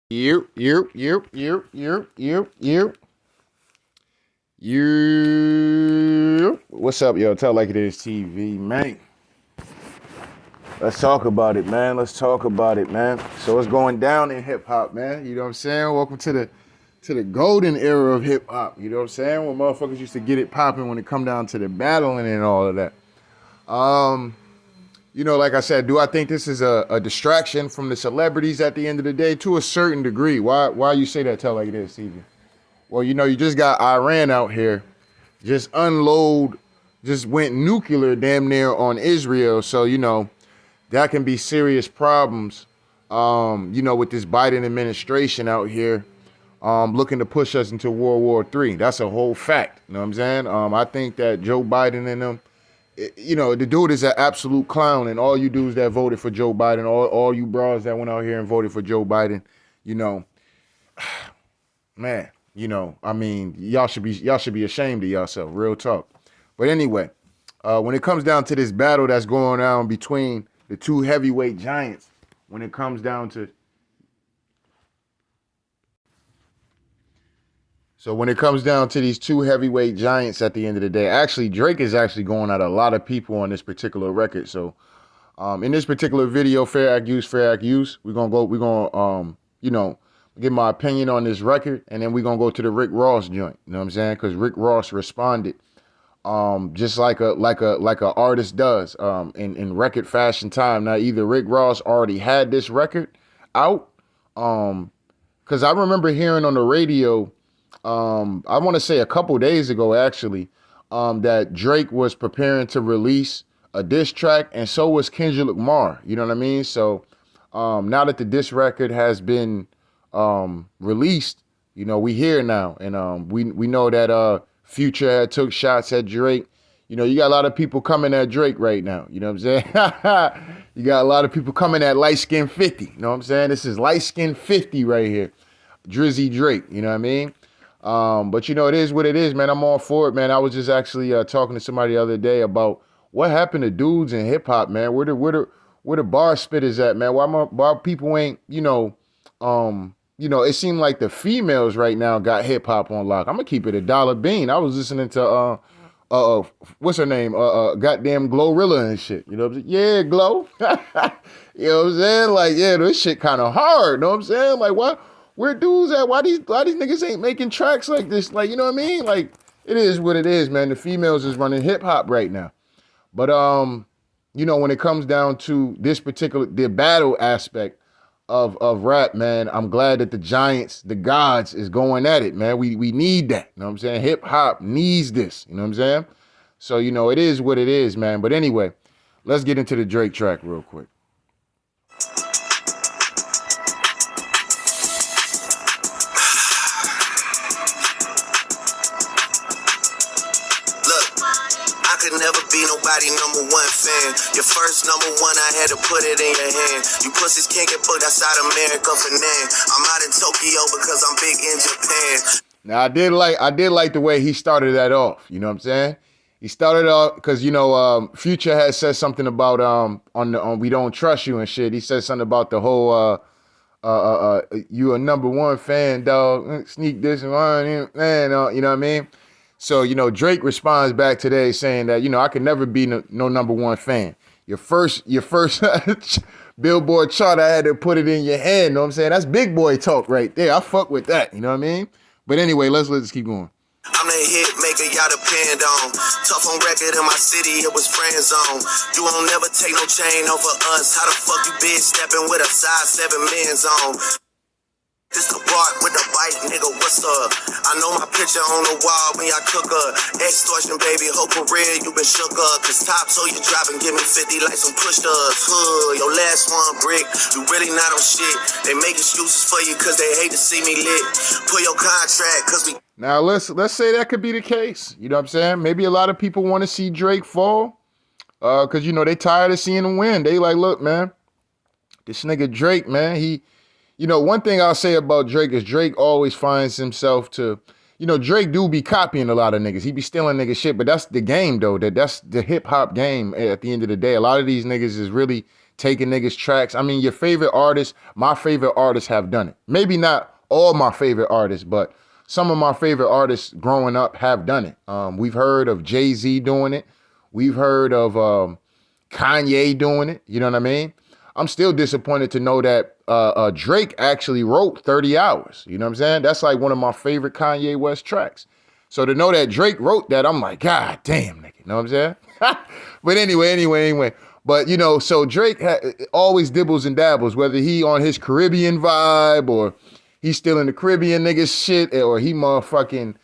You. What's up, yo? Tell like it is TV, man. Let's talk about it, man. So what's going down in hip hop, man? You know what I'm saying? Welcome to the golden era of hip hop. You know what I'm saying? When motherfuckers used to get it popping when it come down to the battling and all of that. Like I said, do I think this is a distraction from the celebrities at the end of the day? To a certain degree. Why you say that? Tell like it is, TV. Well, you just got Iran out here, just went nuclear damn near on Israel. So, that can be serious problems, with this Biden administration out here looking to push us into World War III. That's a whole fact. You know what I'm saying? I think that Joe Biden and them, the dude is an absolute clown, and all you dudes that voted for Joe Biden, all you bras that went out here and voted for Joe Biden, man, y'all should be ashamed of yourself, real talk. But anyway, when it comes down to this battle that's going on between the two heavyweight giants, when it comes down to these two heavyweight giants at the end of the day, actually, Drake is actually going at a lot of people on this particular record. So, in this particular video, fair act use, we're gonna give my opinion on this record, and then we're gonna go to the Rick Ross joint. You know what I'm saying? Because Rick Ross responded, just like a artist does, in record fashion time. Now, either Rick Ross already had this record out, because I remember hearing on the radio. I want to say a couple days ago, actually, that Drake was preparing to release a diss track, and so was Kendrick Lamar. You know what I mean? So now that the diss record has been released, we here now, and we know that Future had took shots at Drake. You got a lot of people coming at Drake right now. You know what I'm saying? You got a lot of people coming at Light Skin 50. You know what I'm saying? This is Light Skin 50 right here. Drizzy Drake. You know what I mean? But it is what it is, man. I'm all for it, man. I was just actually talking to somebody the other day about what happened to dudes in hip hop, man. Where the bar spitters at, man? Why people ain't, it seemed like the females right now got hip hop on lock. I'm gonna keep it $1 bean. I was listening to what's her name? Goddamn Glorilla and shit. You know what I'm saying? Yeah, Glow. You know what I'm saying? Like, yeah, this shit kind of hard. You know what I'm saying? Like, what? Where dudes at? Why these niggas ain't making tracks like this? Like, you know what I mean? Like, it is what it is, man. The females is running hip hop right now. But when it comes down to the battle aspect of rap, man, I'm glad that the giants, the gods, is going at it, man. We need that. You know what I'm saying? Hip hop needs this. You know what I'm saying? So, it is what it is, man. But anyway, let's get into the Drake track real quick. Nobody number one fan. Your first number one, I had to put it in your hand. You pussies can't get booked outside America for nan. I'm out in Tokyo because I'm big in Japan. Now I did like the way he started that off. You know what I'm saying? He started off because Future had said something about on We Don't Trust You and shit. He said something about the whole you a number one fan, dog. Sneak this and man, you know what I mean? So, Drake responds back today saying that, I could never be no number one fan. Your first Billboard chart, I had to put it in your hand. You know what I'm saying? That's big boy talk right there. I fuck with that. You know what I mean? But anyway, let's keep going. I'm the hit maker, y'all depend on. Tough on record in my city, it was friend zone. You won't never take no chain over us. How the fuck you bitch stepping with a size 7 men's on? This the bark with the bite, nigga, what's up? I know my picture on the wall when y'all cook up. Extortion, baby, whole career you been shook up. Cause top so you drop and give me 50 like some push-ups. Your last one, brick, you really not on shit. They make excuses for you cause they hate to see me lit. Pull your contract cause we... Now, let's say that could be the case. You know what I'm saying? Maybe a lot of people want to see Drake fall. Cause, they tired of seeing him win. They like, look, man, this nigga Drake, man, he... one thing I'll say about Drake is Drake always finds himself to, Drake do be copying a lot of niggas. He be stealing niggas shit, but that's the game though. That's the hip hop game at the end of the day. A lot of these niggas is really taking niggas tracks. I mean, your favorite artists, my favorite artists have done it. Maybe not all my favorite artists, but some of my favorite artists growing up have done it. We've heard of Jay-Z doing it. We've heard of Kanye doing it. You know what I mean? I'm still disappointed to know that Drake actually wrote 30 Hours. You know what I'm saying? That's like one of my favorite Kanye West tracks. So to know that Drake wrote that, I'm like, God damn, nigga. You know what I'm saying? But anyway. But, you know, so Drake always dibbles and dabbles, whether he on his Caribbean vibe or he's stealing the Caribbean nigga shit or he motherfucking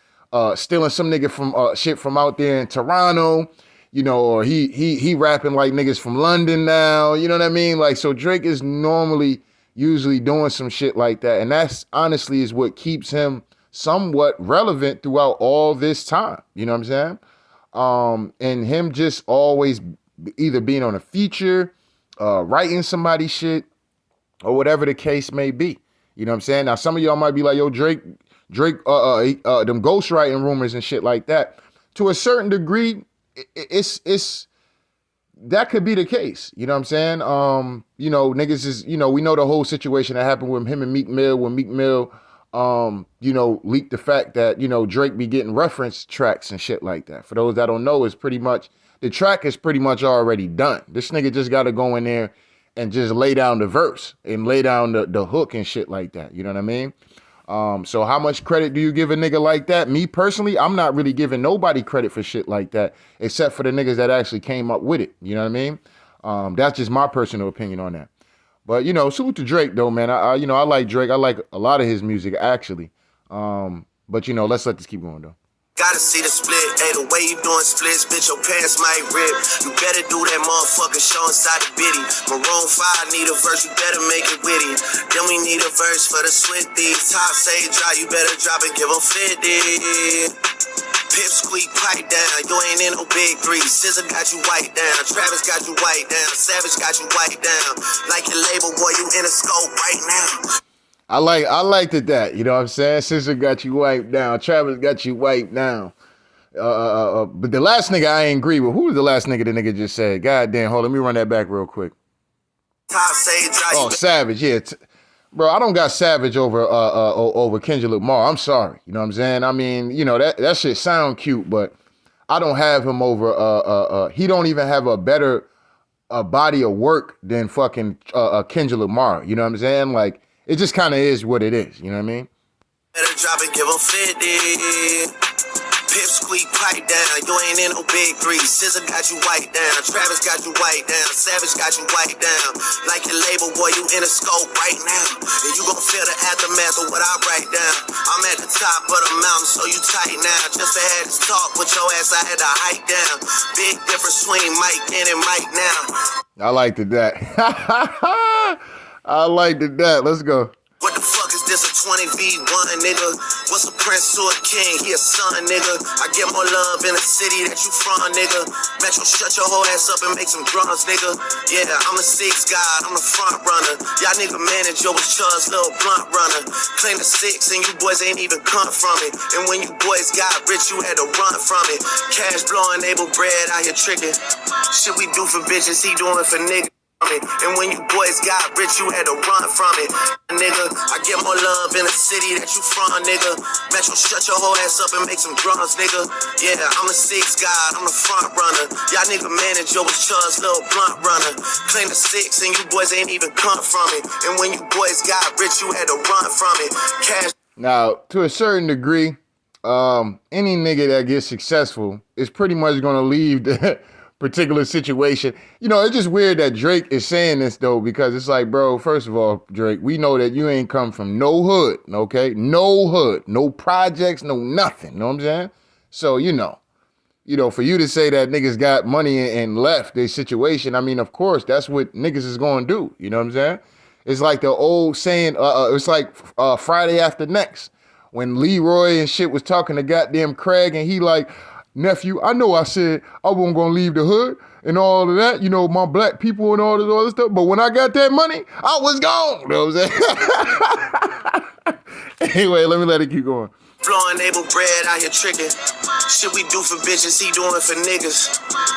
stealing some nigga from shit from out there in Toronto. You know, or he rapping like niggas from London now, you know what I mean? Like, so Drake is usually doing some shit like that. And that's honestly is what keeps him somewhat relevant throughout all this time. You know what I'm saying? And him just always either being on a feature, writing somebody's shit, or whatever the case may be. You know what I'm saying? Now, some of y'all might be like, yo, Drake, them ghostwriting rumors and shit like that. To a certain degree, it's that could be the case. You know what I'm saying? You know, niggas is, you know, we know the whole situation that happened with him and Meek Mill when Meek Mill, you know, leaked the fact that, you know, Drake be getting reference tracks and shit like that. For those that don't know, it's pretty much, the track is pretty much already done. This nigga just got to go in there and just lay down the verse and lay down the hook and shit like that. You know what I mean? So how much credit do you give a nigga like that? Me personally, I'm not really giving nobody credit for shit like that, except for the niggas that actually came up with it. You know what I mean? That's just my personal opinion on that. But, you know, salute to Drake though, man. I like Drake. I like a lot of his music actually. But, you know, let's let this keep going though. Gotta see the split, hey, the way you doing splits, bitch, your pants might rip. You better do that motherfucking show inside the bitty. Maroon 5 need a verse, you better make it witty. Then we need a verse for the Swifties. Top say drop, you better drop and give them 50. Pip squeak, pipe down, you ain't in no big three. SZA got you white down, Travis got you white down, Savage got you white down. Like your label, boy, you in a scope right now. I liked it that, you know what I'm saying? SZA got you wiped down. Travis got you wiped down. But the last nigga I ain't agree with. Who was the last nigga the nigga just said? God damn, hold on, let me run that back real quick. Oh, Savage, yeah. Bro, I don't got Savage over Kendrick Lamar. I'm sorry. You know what I'm saying? I mean, you know, that shit sound cute, but I don't have him over, he don't even have a better body of work than fucking Kendrick Lamar. You know what I'm saying? Like, it just kind of is what it is. You know what I mean? Better drop and give them 50. Pip squeak, pipe down. You ain't in no big three. SZA got you white down. Travis got you white down. Savage got you white down. Like your label, boy, you in a scope right now. And you gon' feel the aftermath of what I write down. I'm at the top of the mountain, so you tight now. Just to have this talk with your ass, I had to hike down. Big difference between Mike then and Mike now. I liked it that. I liked it that. Let's go. What the fuck is this, a 20v1, nigga? What's a prince to a king? He a son, nigga. I get more love in the city that you from, nigga. Metro, shut your whole ass up and make some drums, nigga. Yeah, I'm the six god, I'm the front runner. Y'all nigga manage, yo, was Chud's little blunt runner. Claim the six and you boys ain't even come from it. And when you boys got rich, you had to run from it. Cash blowing, able bread out here tricking. Shit we do for bitches, he doing for niggas. And when you boys got rich, you had to run from it. Nigga, I get more love in the city that you from, nigga. Metro, shut your whole ass up and make some drums, nigga. Yeah, I'm the six god, I'm the front runner. Y'all nigga manage, yo, was Chud's little blunt runner. Claim the six and you boys ain't even come from it. And when you boys got rich, you had to run from it. Cash. Now, to a certain degree, any nigga that gets successful is pretty much gonna leave the particular situation. You know, it's just weird that Drake is saying this though, because it's like, bro, first of all, Drake, we know that you ain't come from no hood, okay? No hood, no projects, no nothing, know what I'm saying? So, you know, for you to say that niggas got money and left their situation, I mean, of course, that's what niggas is gonna do, you know what I'm saying? It's like the old saying, it's like Friday After Next, when Leroy and shit was talking to goddamn Craig and he like, nephew, I know I said I wasn't gonna leave the hood and all of that, you know, my black people and all this other stuff, but when I got that money, I was gone. You know what I'm saying? Anyway, let it keep going. Blowing able bread out here tricking. Shit we do for bitches, he doing for niggas.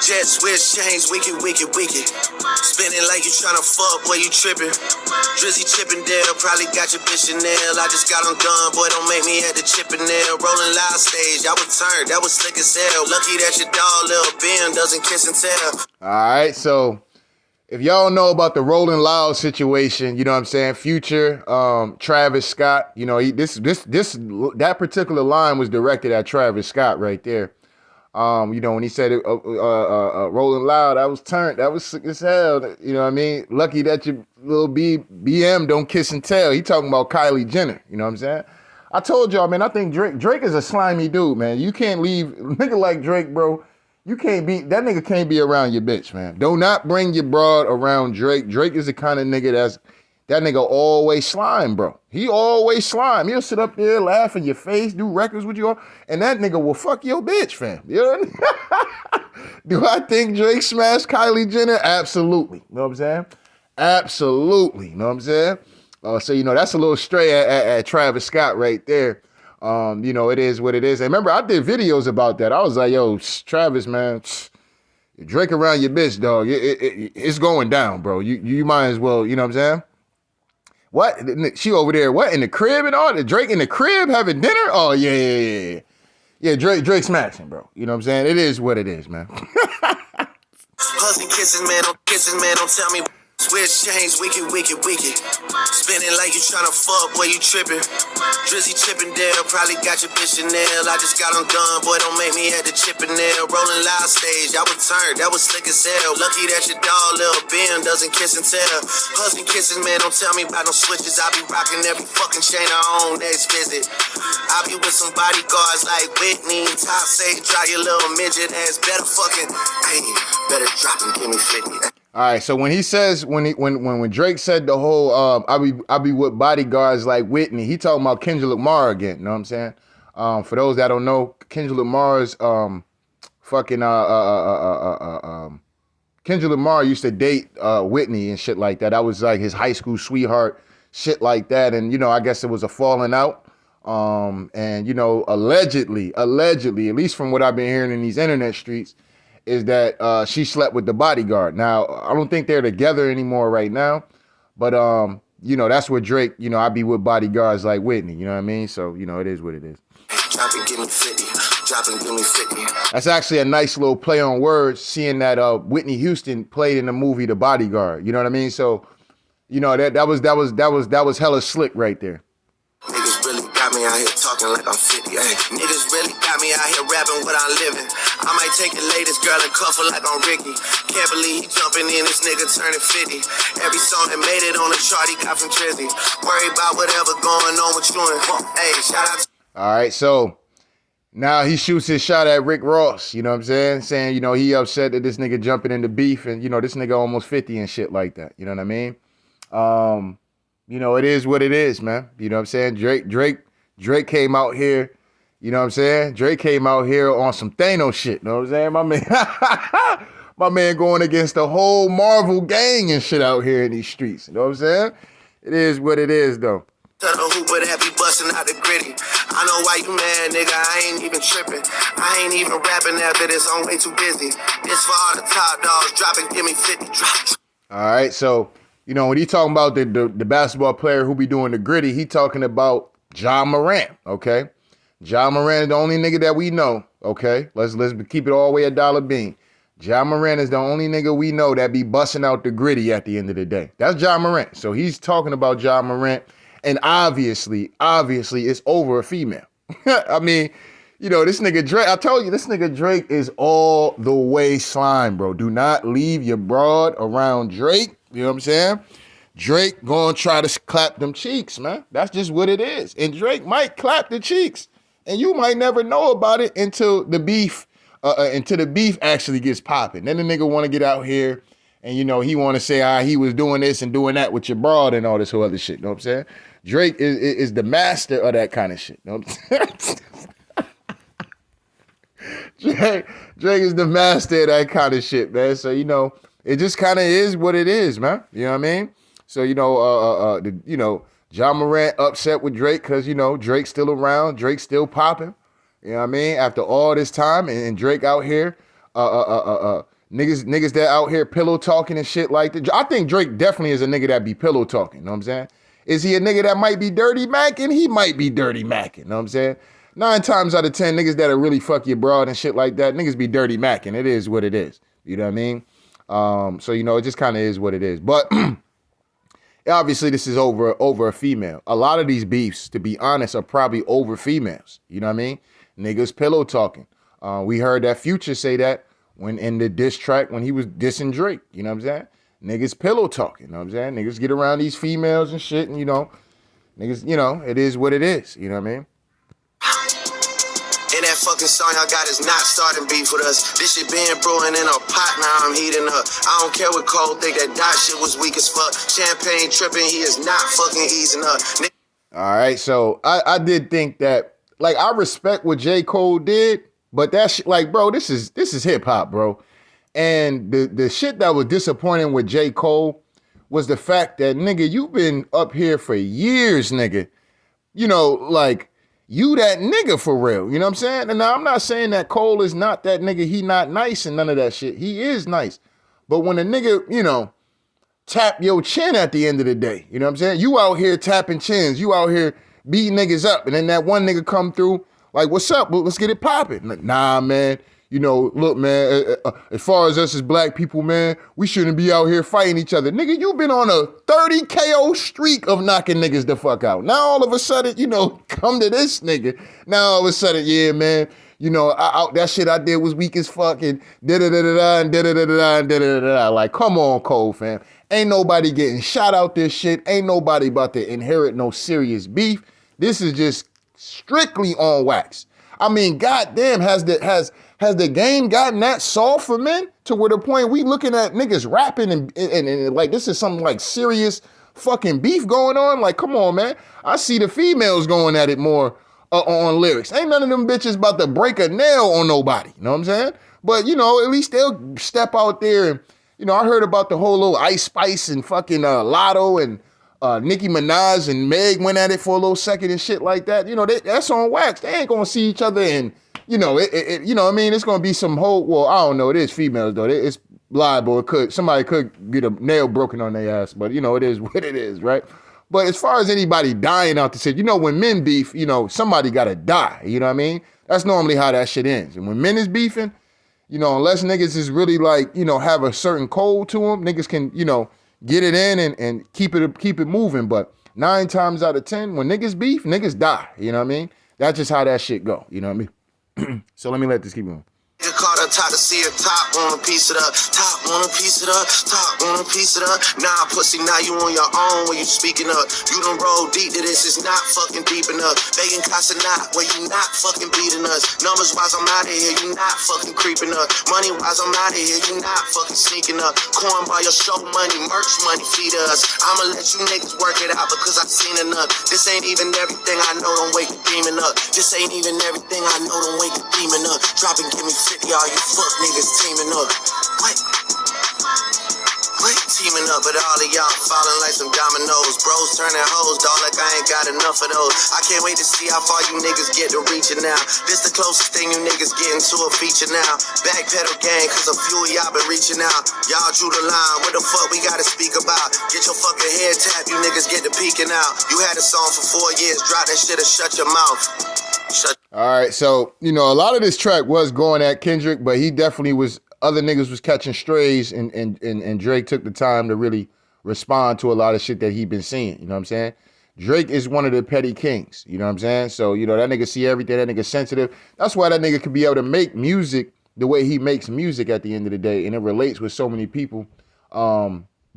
Jet switch, change, wicked, wicked, wicked. Spinning like you tryna fuck, boy, you tripping. Drizzy Chippendale, probably got your bitch Chanel. I just got on done, boy, don't make me at the Chippendale. Rolling loud stage, I was turned, that was slick as hell. Lucky that your dog, Lil Ben, doesn't kiss and tell. All right, so if y'all know about the Rolling Loud situation, you know what I'm saying? Future, Travis Scott, you know, that particular line was directed at Travis Scott right there. You know, when he said it, Rolling Loud, I was turned. That was sick as hell. You know what I mean? Lucky that your little BM don't kiss and tell. He talking about Kylie Jenner. You know what I'm saying? I told y'all, man, I think Drake is a slimy dude, man. You can't leave a nigga like Drake, bro. That nigga can't be around your bitch, man. Do not bring your broad around Drake. Drake is the kind of nigga that nigga always slime, bro. He always slime. He'll sit up there, laugh in your face, do records with you, and that nigga will fuck your bitch, fam. You know what I mean? Do I think Drake smashed Kylie Jenner? Absolutely. You know what I'm saying? Absolutely. You know what I'm saying? So, you know, that's a little stray at Travis Scott right there. You know, it is what it is. And remember, I did videos about that. I was like, yo, Travis, man, Drake around your bitch, dog. It's going down, bro. You might as well, you know what I'm saying? What? She over there, what, in the crib and all? Drake in the crib having dinner? Oh, yeah. Yeah, Drake smashing, bro. You know what I'm saying? It is what it is, man. Hugs and kisses, man, don't tell me. Switch, change, wicked, wicked, wicked. Spinning like you tryna fuck, boy, you tripping. Drizzy Chippendale, probably got your bitch Chanel. I just got on done, boy, don't make me at the Chippendale. Rolling loud stage, I was turned, that was slick as hell. Lucky that your dog, Lil Ben, doesn't kiss and tell. Hugs and kisses, man, don't tell me about no switches. I be rocking every fucking chain I own next visit. I be with some bodyguards like Whitney. Top say, drop your little midget ass, better fucking, hey, better drop and give me 50. All right, so when he says when Drake said the whole I be with bodyguards like Whitney, he talking about Kendrick Lamar again. You know what I'm saying? For those that don't know, Kendrick Lamar's Kendrick Lamar used to date Whitney and shit like that. That was like his high school sweetheart, shit like that. And you know, I guess it was a falling out. And you know, allegedly, at least from what I've been hearing in these internet streets, is that she slept with the bodyguard. Now, I don't think they're together anymore right now, but you know, that's what Drake, you know, I be with bodyguards like Whitney, you know what I mean? So, you know, it is what it is. Drop and give me 50. Drop and give me 50. That's actually a nice little play on words, seeing that Whitney Houston played in the movie The Bodyguard. You know what I mean? So, you know, that was hella slick right there. Niggas really got me out here talking like I'm 50. Ay. Niggas really got me out here rapping what I'm living. I might take the latest girl and cuff her like I'm Ricky. Can't believe he jumping in, this nigga turning 50. Every song that made it on the chart he got from Drizzy. Worry about whatever going on with you and hey, shout out to all right, so now he shoots his shot at Rick Ross, you know what I'm saying? Saying, you know, he upset that this nigga jumping into beef and, you know, this nigga almost 50 and shit like that. You know what I mean? You know, it is what it is, man. You know what I'm saying? Drake came out here, you know what I'm saying? Drake came out here on some Thanos shit, you know what I'm saying? My man going against the whole Marvel gang and shit out here in these streets, you know what I'm saying? It is what it is, though. the hooper that be busting out the gritty. I know why you mad, nigga. I ain't even tripping. I ain't even rapping after this. I'm way too busy. This for all the top dogs. Drop and give me 50. Drop. All right, so you know, when he talking about the basketball player who be doing the gritty, he talking about Ja Morant, okay? Ja Morant is the only nigga that we know, okay? Let's keep it all the way $1 Ja Morant is the only nigga we know that be busting out the gritty at the end of the day. That's Ja Morant. So he's talking about Ja Morant, and obviously, it's over a female. I mean, you know, this nigga Drake, I told you, this nigga Drake is all the way slime, bro. Do not leave your broad around Drake. You know what I'm saying? Drake gonna try to clap them cheeks, man. That's just what it is. And Drake might clap the cheeks. And you might never know about it until the beef actually gets popping. Then the nigga wanna get out here and, you know, he wanna say, he was doing this and doing that with your broad and all this whole other shit. You know what I'm saying? Drake is the master of that kind of shit. You know what I'm saying? Drake is the master of that kind of shit, man. So, you know, it just kind of is what it is, man. You know what I mean? So, you know, Ja Morant upset with Drake because, you know, Drake's still around. Drake's still popping. You know what I mean? After all this time, and Drake out here, Niggas that out here pillow talking and shit like that. I think Drake definitely is a nigga that be pillow talking, you know what I'm saying? Is he a nigga that might be dirty macking? He might be dirty macking, you know what I'm saying? 9 times out of 10, niggas that'll really fuck your broad and shit like that, niggas be dirty macking. It is what it is. You know what I mean? So, you know, it just kind of is what it is. But obviously this is over a female. A lot of these beefs, to be honest, are probably over females. You know what I mean? Niggas pillow talking. We heard that Future say that when in the diss track when he was dissing Drake. You know what I'm saying? Niggas pillow talking. You know what I'm saying? Niggas get around these females and shit, and, you know, niggas, you know, it is what it is. You know what I mean? And that fucking song y'all got is not starting beef with us. This shit been brewing in a pot, now I'm heating up. I don't care what Cole think, that dot shit was weak as fuck. Champagne tripping, he is not fucking easing up. All right, so I did think that, like, I respect what J. Cole did, but that shit, like, bro, this is hip hop, bro. And the shit that was disappointing with J. Cole was the fact that, nigga, you've been up here for years, nigga. You know, like, you that nigga for real. You know what I'm saying? And now I'm not saying that Cole is not that nigga. He not nice and none of that shit. He is nice. But when a nigga, you know, tap your chin at the end of the day, you know what I'm saying? You out here tapping chins. You out here beating niggas up. And then that one nigga come through like, what's up? Let's get it popping. Like, nah, man. You know, look, man, as far as us as black people, man, we shouldn't be out here fighting each other. Nigga, you been on a 30 KO streak of knocking niggas the fuck out. Now, all of a sudden, you know, come to this nigga. Now, all of a sudden, yeah, man, you know, that shit I did was weak as fuck and da-da-da-da-da and da-da-da-da-da and da-da-da-da. Like, come on, Cole, fam. Ain't nobody getting shot out this shit. Ain't nobody about to inherit no serious beef. This is just strictly on wax. I mean, goddamn, has the game gotten that soft for men to where the point we looking at niggas rapping and like this is something like serious fucking beef going on? Like, come on, man. I see the females going at it more on lyrics. Ain't none of them bitches about to break a nail on nobody. You know what I'm saying? But, you know, at least they'll step out there and, you know, I heard about the whole little Ice Spice and fucking Lotto and Nicki Minaj and Meg went at it for a little second and shit like that. You know, that's on wax. They ain't gonna see each other and, you know, you know what I mean? It's gonna be some whole, well, I don't know. It is females though. It's liable. Somebody could get a nail broken on their ass, but you know, it is what it is, right? But as far as anybody dying out the shit, you know, when men beef, you know, somebody gotta die. You know what I mean? That's normally how that shit ends. And when men is beefing, you know, unless niggas is really like, you know, have a certain code to them, niggas can, you know, get it in and keep it moving. But 9 times out of 10, when niggas beef, niggas die. You know what I mean? That's just how that shit go. You know what I mean? So let me let this keep going. You caught her top to see her top, want a piece of the top, want a piece of the top, want a piece of the nah, pussy, now you on your own when you speaking up. You done roll deep to this, it's not fucking deep enough. Begging Casa not, where you not fucking beating us. Numbers wise, I'm out of here, you not fucking creeping up. Money wise, I'm out of here, you not fucking sneaking up. Corn by your show money, merch money, feed us. I'ma let you niggas work it out because I've seen enough. This ain't even everything I know, don't wake up dreaming up. This ain't even everything I know, don't wake up dreaming up. Drop and give me 50, all you fuck niggas teaming up. What? Teaming up, but all of y'all falling like some dominoes. Bros turning hoes, dog, like I ain't got enough of those. I can't wait to see how far you niggas get to reaching now. This the closest thing you niggas getting to a feature now. Backpedal gang, cause a few of y'all been reaching out. Y'all drew the line, what the fuck we gotta speak about? Get your fucking head tapped, you niggas get to peeking out. You had a song for 4 years, drop that shit or shut your mouth. All right, so, you know, a lot of this track was going at Kendrick, but he definitely was, other niggas was catching strays, and Drake took the time to really respond to a lot of shit that he been seeing, you know what I'm saying? Drake is one of the petty kings, you know what I'm saying? So, you know, that nigga see everything, that nigga sensitive. That's why that nigga could be able to make music the way he makes music at the end of the day, and it relates with so many people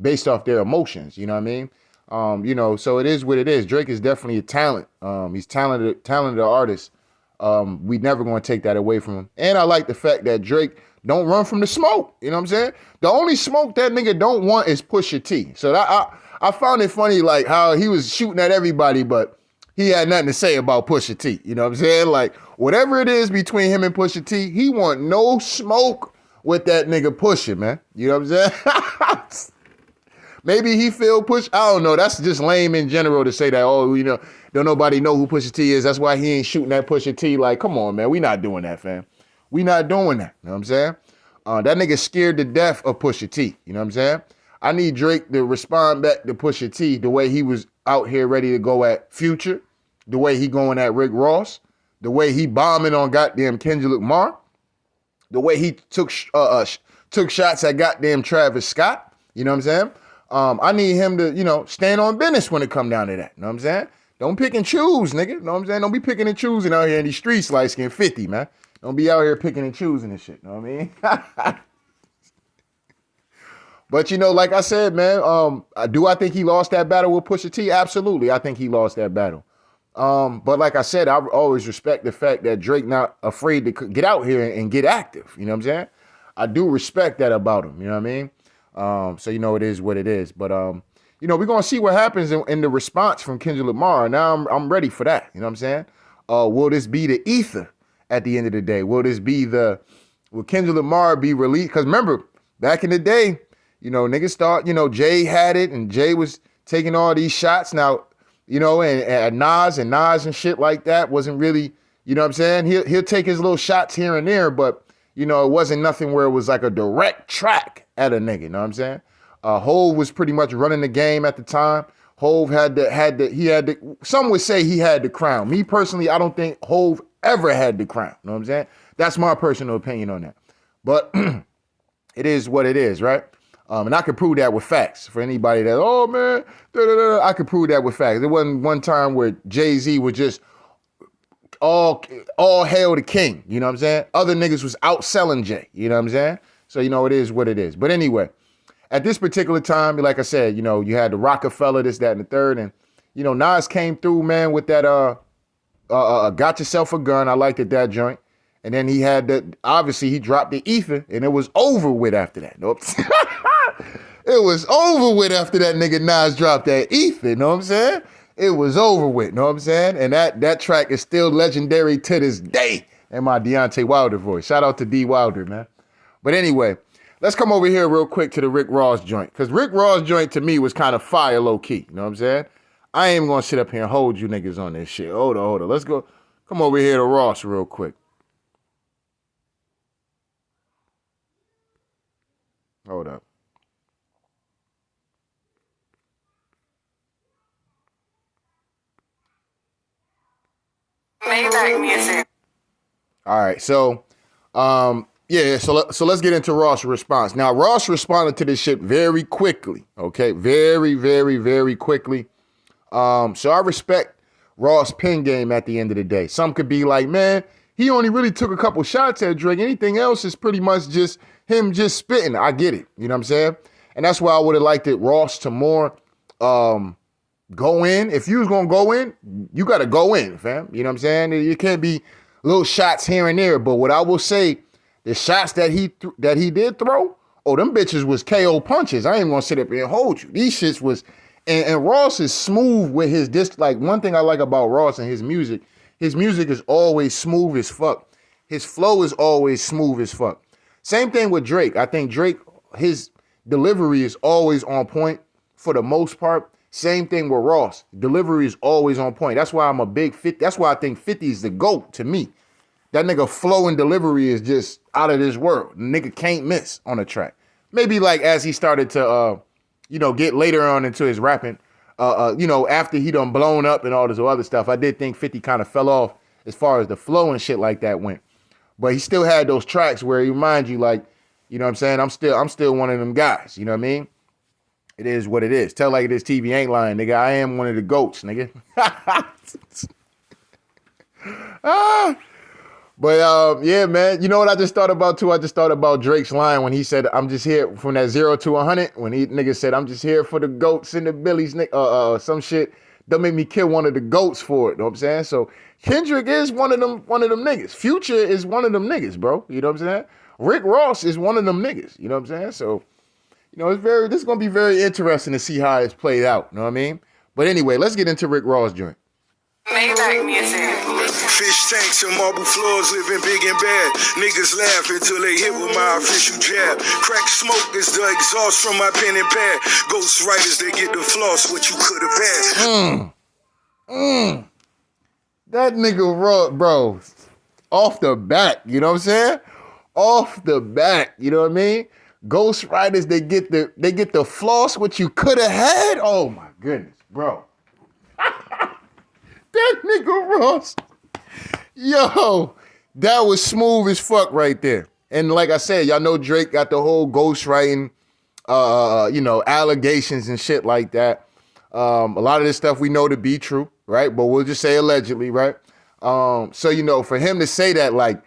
based off their emotions, you know what I mean? You know, so it is what it is. Drake is definitely a talent. He's talented artist. We never going to take that away from him. And I like the fact that Drake don't run from the smoke. You know what I'm saying? The only smoke that nigga don't want is Pusha T. So I found it funny, like how he was shooting at everybody, but he had nothing to say about Pusha T. You know what I'm saying? Like whatever it is between him and Pusha T, he want no smoke with that nigga Pusha, man. You know what I'm saying? Maybe he feel Push. I don't know. That's just lame in general to say that, oh, you know, don't nobody know who Pusha T is. That's why he ain't shooting at Pusha T. Like, come on, man. We not doing that, fam. We not doing that. You know what I'm saying? That nigga scared to death of Pusha T. You know what I'm saying? I need Drake to respond back to Pusha T the way he was out here ready to go at Future, the way he going at Rick Ross, the way he bombing on goddamn Kendrick Lamar, the way he took shots at goddamn Travis Scott. You know what I'm saying? I need him to, you know, stand on business when it come down to that. You know what I'm saying? Don't pick and choose, nigga. You know what I'm saying? Don't be picking and choosing out here in these streets like skin 50, man. Don't be out here picking and choosing and shit. You know what I mean? But, you know, like I said, man, do I think he lost that battle with Pusha T? Absolutely. I think he lost that battle. But like I said, I always respect the fact that Drake not afraid to get out here and get active. You know what I'm saying? I do respect that about him. You know what I mean? So, you know, it is what it is. But, you know, we're going to see what happens in the response from Kendrick Lamar. Now I'm ready for that. You know what I'm saying? Will this be the ether at the end of the day? Will Kendrick Lamar be released? Because remember, back in the day, you know, niggas thought, you know, Jay had it and Jay was taking all these shots. Now, you know, and Nas and shit like that wasn't really, you know what I'm saying? He'll take his little shots here and there, but, you know, it wasn't nothing where it was like a direct track at a nigga, you know what I'm saying? Hove was pretty much running the game at the time. Hove some would say he had the crown. Me personally, I don't think Hove ever had the crown, you know what I'm saying? That's my personal opinion on that. But it is what it is, right? And I could prove that with facts. For anybody that, oh man, I could prove that with facts. There wasn't one time where Jay-Z was just all hail the king, you know what I'm saying? Other niggas was outselling Jay, you know what I'm saying? So, you know, it is what it is. But anyway, at this particular time, like I said, you know, you had the Rockefeller, this, that, and the third. And, you know, Nas came through, man, with that Got Yourself a Gun. I liked that joint. And then he had obviously he dropped the ether and it was over with after that. Nope. It was over with after that nigga Nas dropped that ether, you know what I'm saying? It was over with, you know what I'm saying? And that track is still legendary to this day in my Deontay Wilder voice. Shout out to D Wilder, man. But anyway, let's come over here real quick to the Rick Ross joint. Because Rick Ross joint to me was kind of fire low key, you know what I'm saying? I ain't even going to sit up here and hold you niggas on this shit. Hold on. Let's go. Come over here to Ross real quick. Hold up. Maybach music. All right, so so let's get into Ross' response. Now, Ross responded to this shit very quickly, okay? Very, very, very quickly. So I respect Ross' pen game at the end of the day. Some could be like, man, he only really took a couple shots at Drake. Anything else is pretty much just him just spitting. I get it. You know what I'm saying? And that's why I would have liked it Ross to more go in. If you was going to go in, you got to go in, fam. You know what I'm saying? You can't be little shots here and there. But what I will say, the shots that he did throw, oh, them bitches was KO punches. I ain't going to sit up here and hold you. These shits was, and Ross is smooth with his disc. Like, one thing I like about Ross and his music is always smooth as fuck. His flow is always smooth as fuck. Same thing with Drake. I think Drake, his delivery is always on point for the most part. Same thing with Ross. Delivery is always on point. That's why I'm a big 50. That's why I think 50 is the GOAT to me. That nigga flow and delivery is just out of this world. Nigga can't miss on a track. Maybe like as he started to, get later on into his rapping, after he done blown up and all this other stuff, I did think 50 kind of fell off as far as the flow and shit like that went. But he still had those tracks where he reminds you like, you know what I'm saying? I'm still one of them guys. You know what I mean? It is what it is. Tell like it is TV ain't lying, nigga. I am one of the GOATs, nigga. But yeah, man. You know what I just thought about too? I just thought about Drake's line when he said, "I'm just here from that 0 to 100." When he nigga said, "I'm just here for the GOATs and the Billies," some shit. Don't make me kill one of the GOATs for it. You know what I'm saying? So Kendrick is one of them niggas. Future is one of them niggas, bro. You know what I'm saying? Rick Ross is one of them niggas. You know what I'm saying? So, this is gonna be very interesting to see how it's played out. You know what I mean? But anyway, let's get into Rick Ross joint. Maybach music. Fish tanks and marble floors, living big and bad. Niggas laugh until they hit with my official jab. Crack smoke is the exhaust from my pen and pad. Ghost writers, they get the floss, what you could have had. That nigga, bro, off the bat, you know what I'm saying? off the bat. You know what I mean? Ghostwriters, they get the floss what you could have had. Oh my goodness, bro. That nigga Ross. Yo, that was smooth as fuck right there. And like I said, y'all know Drake got the whole ghostwriting, allegations and shit like that. A lot of this stuff we know to be true, right? But we'll just say allegedly, right? So, for him to say that, like,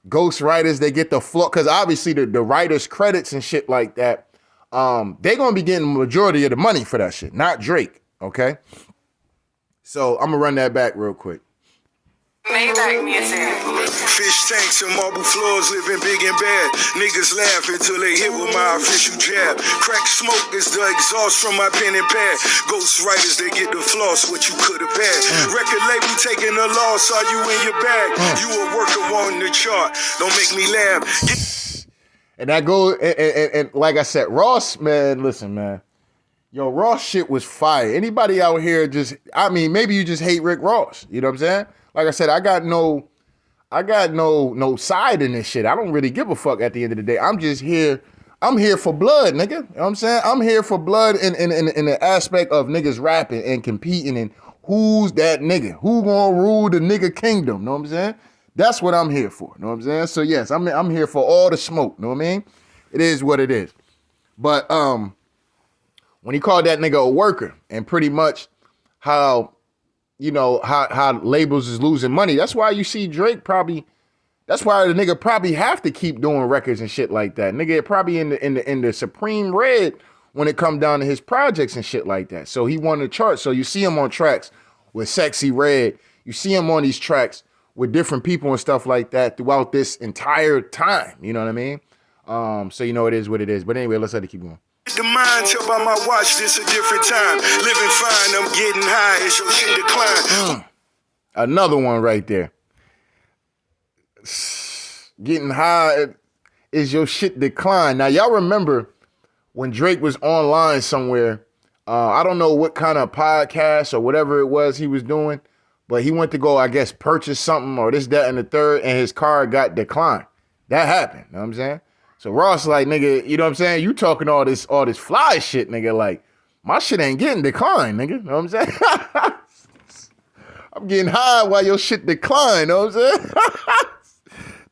ghostwriters, they get the floor, because obviously the writers' credits and shit like that, they're going to be getting the majority of the money for that shit, not Drake, okay? So I'm going to run that back real quick. Maybach music. Fish tanks and marble floors living big and bad. Niggas laugh until they hit with my official jab. Crack smoke is the exhaust from my pen and pad. Ghost writers, they get the floss, what you could have had. Record label taking a loss, are you in your bag? You a worker on the chart, don't make me laugh. And that goes, and like I said, Ross, man, listen, man. Yo, Ross shit was fire. Anybody out here maybe you just hate Rick Ross. You know what I'm saying? Like I said, I got no side in this shit. I don't really give a fuck at the end of the day. I'm just here. I'm here for blood, nigga. You know what I'm saying? I'm here for blood in the aspect of niggas rapping and competing and who's that nigga? Who gonna rule the nigga kingdom? You know what I'm saying? That's what I'm here for. You know what I'm saying? So yes, I'm here for all the smoke. You know what I mean? It is what it is. But when he called that nigga a worker and pretty much how labels is losing money. That's why you see Drake that's why the nigga probably have to keep doing records and shit like that. Nigga probably in the supreme red when it come down to his projects and shit like that. So he won the charts. So you see him on tracks with Sexy Red. You see him on these tracks with different people and stuff like that throughout this entire time. You know what I mean? So it is what it is. But anyway, let's let it keep going. The mind tell by my watch, this a different time. Living fine, I'm getting high as your shit decline. Another one right there. Getting high is your shit decline. Now, y'all remember when Drake was online somewhere, I don't know what kind of podcast or whatever it was he was doing, but he went to go, I guess, purchase something or this, that, and the third, and his card got declined. That happened, you know what I'm saying? So Ross like, nigga, you know what I'm saying? You talking all this fly shit, nigga. Like, my shit ain't getting declined, nigga. You know what I'm saying? I'm getting high while your shit decline, you know what I'm saying?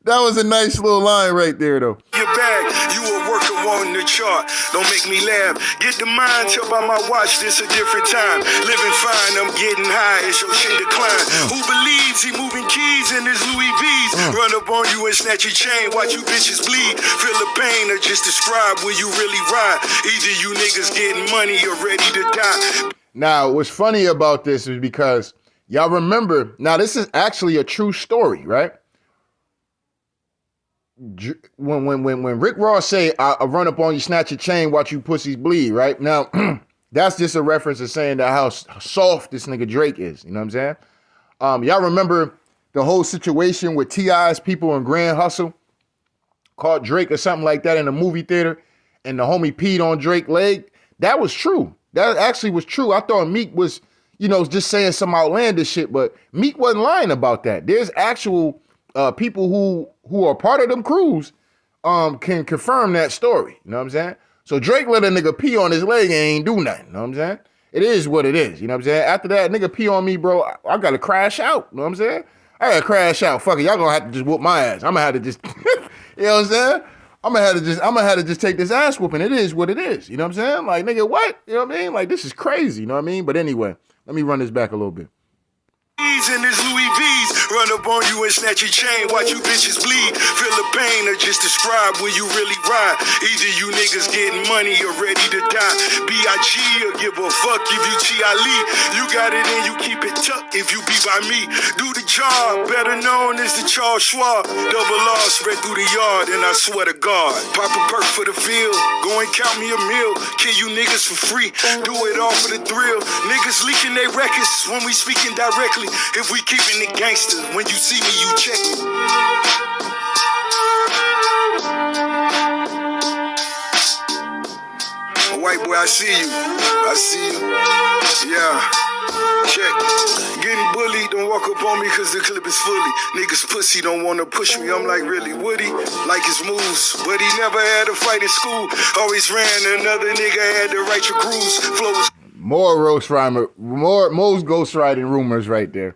That was a nice little line right there, though. Your bag, you a worker on the chart. Don't make me laugh. Get the mind tell by my watch, this a different time. Living fine, I'm getting high as your shit decline. Who believes he moving keys in his Louis V's? Run up on you and snatch your chain, watch you bitches bleed. Feel the pain or just describe where you really ride. Either you niggas getting money or ready to die. Now, what's funny about this is because y'all remember, now this is actually a true story, right? When Rick Ross say, I run up on you, snatch your chain, watch you pussies bleed, right? Now, that's just a reference to saying that how soft this nigga Drake is, you know what I'm saying? Y'all remember the whole situation with T.I.'s people in Grand Hustle caught Drake or something like that in a movie theater and the homie peed on Drake's leg? That was true. That actually was true. I thought Meek was, just saying some outlandish shit, but Meek wasn't lying about that. There's actual people who are part of them crews can confirm that story. You know what I'm saying? So Drake let a nigga pee on his leg and ain't do nothing. You know what I'm saying? It is what it is. You know what I'm saying? After that, nigga pee on me, bro, I gotta crash out. You know what I'm saying? I gotta crash out. Fuck it. Y'all gonna have to just whoop my ass. I'm gonna have to just, you know what I'm saying? I'm gonna have to just take this ass whooping. It is what it is. You know what I'm saying? Like, nigga, what? You know what I mean? Like, this is crazy. You know what I mean? But anyway, let me run this back a little bit. In his Louis V's, run up on you and snatch your chain, watch you bitches bleed. Feel the pain or just describe where you really ride. Either you niggas getting money or ready to die. B.I.G. or give a fuck if you T.I.Lee. You got it and you keep it tucked if you be by me. Do the job, better known as the Charles Schwab. Double R spread through the yard and I swear to God. Pop a perk for the field, go and count me a meal. Kill you niggas for free, do it all for the thrill. Niggas leaking their records when we speaking directly. If we keeping it gangster, when you see me, you check me. White boy, I see you. I see you. Yeah. Check. Getting bullied, don't walk up on me cause the clip is fully. Niggas pussy don't wanna push me. I'm like, really, would he? Like his moves. But he never had a fight in school. Always ran, another nigga had to write your grooves. Flows. More most ghostwriting rumors right there.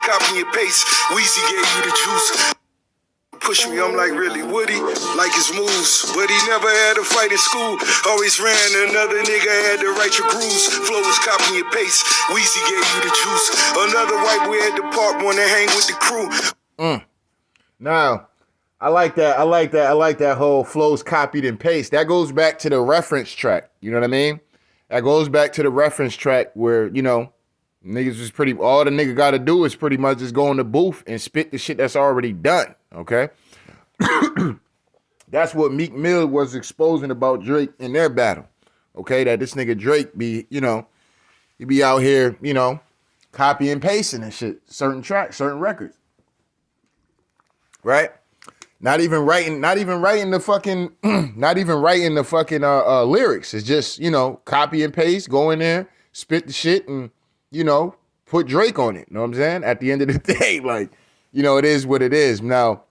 Copy and paste. Weezy gave you the juice. Push me, I'm like, really, would he? Like his moves, but he never had a fight in school. Always ran, another nigga had to write your grooves. Flow was copy and paste. Weezy gave you the juice. Another white boy at the park wanna hang with the crew. Now, I like that whole flows copied and paste. That goes back to the reference track. You know what I mean? That goes back to the reference track where, you know, niggas is all the nigga got to do is pretty much just go in the booth and spit the shit that's already done, okay? That's what Meek Mill was exposing about Drake in their battle, okay? That this nigga Drake be, you know, he be out here, you know, copy and pasting and shit, certain tracks, certain records, right? Not even writing the fucking lyrics. It's just, you know, copy and paste, go in there, spit the shit, and, you know, put Drake on it. You know what I'm saying? At the end of the day, like, you know, it is what it is. Now,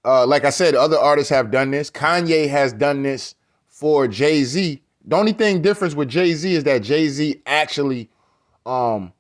like I said, other artists have done this. Kanye has done this for Jay-Z. The only thing difference with Jay-Z is that Jay-Z actually, because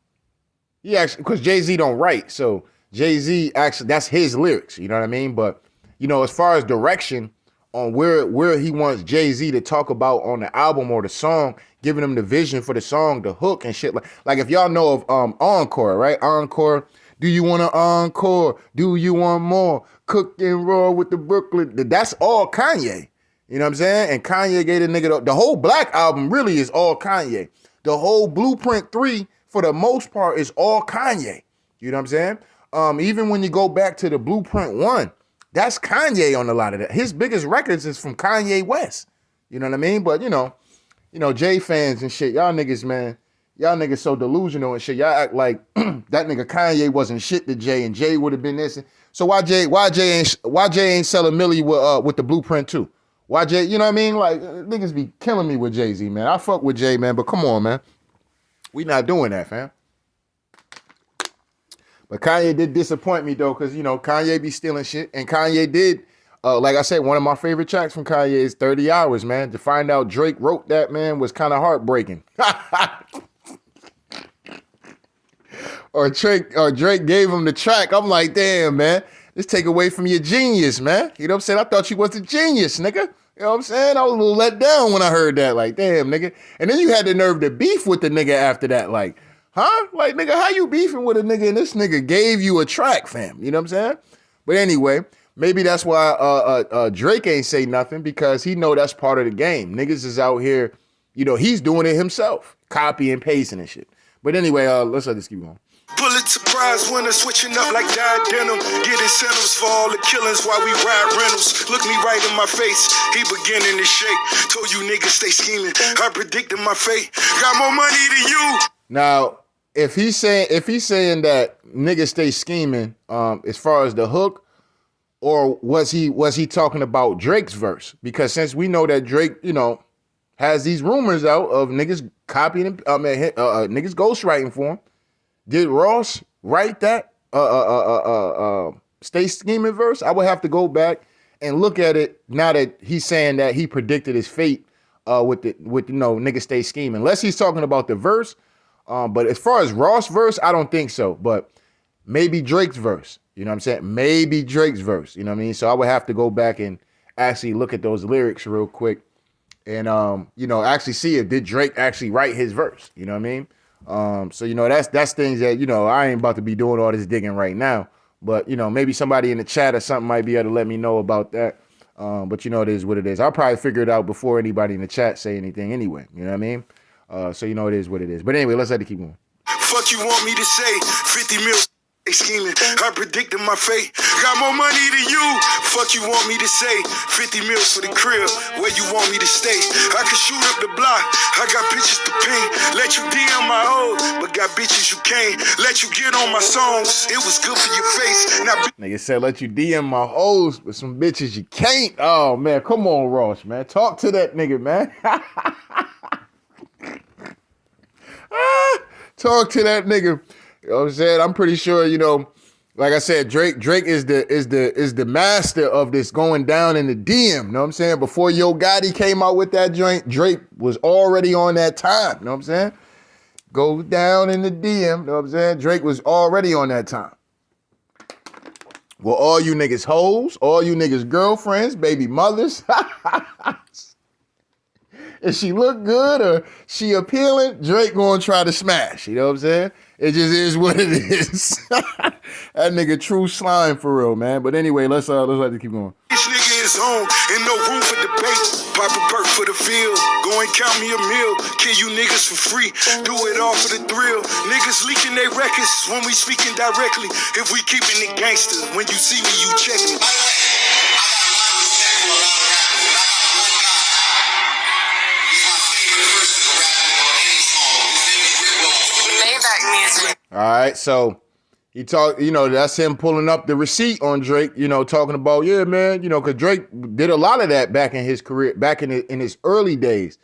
Jay-Z don't write, so Jay-Z actually, that's his lyrics, you know what I mean? But, you know, as far as direction on where he wants Jay-Z to talk about on the album or the song, giving him the vision for the song, the hook and shit. Like if y'all know of Encore, right? Encore, do you want an encore? Do you want more? Cook and roll with the Brooklyn. That's all Kanye. You know what I'm saying? And Kanye gave the nigga, the whole Black album really is all Kanye. The whole Blueprint 3, for the most part, is all Kanye. You know what I'm saying? Even when you go back to the Blueprint 1, that's Kanye on a lot of that. His biggest records is from Kanye West. You know what I mean? But, you know, Jay fans and shit, y'all niggas, man, y'all niggas so delusional and shit. Y'all act like that nigga Kanye wasn't shit to Jay, and Jay would have been this. So why Jay ain't selling Millie with the Blueprint 2? Why Jay, you know what I mean? Like, niggas be killing me with Jay-Z, man. I fuck with Jay, man, but come on, man. We not doing that, fam. But Kanye did disappoint me, though, because, you know, Kanye be stealing shit. And Kanye did, like I said, one of my favorite tracks from Kanye is 30 Hours, man. To find out Drake wrote that, man, was kind of heartbreaking. Or Drake gave him the track. I'm like, damn, man, this take away from your genius, man. You know what I'm saying? I thought you was a genius, nigga. You know what I'm saying? I was a little let down when I heard that. Like, damn, nigga. And then you had the nerve to beef with the nigga after that. Like, huh? Like, nigga, how you beefing with a nigga and this nigga gave you a track, fam? You know what I'm saying? But anyway, maybe that's why Drake ain't say nothing, because he know that's part of the game. Niggas is out here, you know, he's doing it himself, copy and pasting and shit. But anyway, let's let this keep going. Pulitzer Prize winner, switching up like dyed denim. Get incentives for all the killings while we ride rentals. Look me right in my face, he beginning to shake. Told you niggas stay scheming, I predicted my fate. Got more money than you. Now, if he's saying that niggas stay scheming, as far as the hook, or was he talking about Drake's verse? Because since we know that Drake, you know, has these rumors out of niggas copying, niggas ghostwriting for him. Did Ross write that stay scheming verse? I would have to go back and look at it now that he's saying that he predicted his fate with you know, niggas stay scheming. Unless he's talking about the verse. But as far as Ross' verse, I don't think so. But maybe Drake's verse. You know what I'm saying? Maybe Drake's verse. You know what I mean? So I would have to go back and actually look at those lyrics real quick. And, you know, actually see if did Drake actually write his verse. You know what I mean? So, you know, that's things that, you know, I ain't about to be doing all this digging right now. But, you know, maybe somebody in the chat or something might be able to let me know about that. But, you know, it is what it is. I'll probably figure it out before anybody in the chat say anything anyway. You know what I mean? So, you know, it is what it is. But anyway, let's let it keep going. Fuck you want me to say 50 mil scheming, I predicted my fate. Got more money than you. Fuck you want me to say 50 mils for the crib, where you want me to stay. I can shoot up the block, I got bitches to pay. Let you DM my hoes, but got bitches you can't. Let you get on my songs, it was good for your face. Now, nigga said let you DM my hoes, but some bitches you can't. Oh man, come on, Ross, man. Talk to that nigga, man. Talk to that nigga. You know what I'm saying? I'm pretty sure, you know, like I said, Drake is the master of this going down in the DM. You know what I'm saying? Before Yo Gotti came out with that joint, Drake was already on that time. You know what I'm saying? Go down in the DM. You know what I'm saying? Drake was already on that time. Well, all you niggas hoes, all you niggas girlfriends, baby mothers. If she look good or she appealing, Drake gonna try to smash. You know what I'm saying? It just is what it is. That nigga true slime for real, man. But anyway, let's let to keep going. This nigga is home and no room for debate. Pop a perk for the field. Go and count me a meal. Kill you niggas for free. Do it all for the thrill. Niggas leaking their records when we speaking directly. If we keeping it gangster, when you see me, you check me. All right, so he talked, you know, that's him pulling up the receipt on Drake, you know, talking about, yeah, man, you know, because Drake did a lot of that back in his career, back in his early days.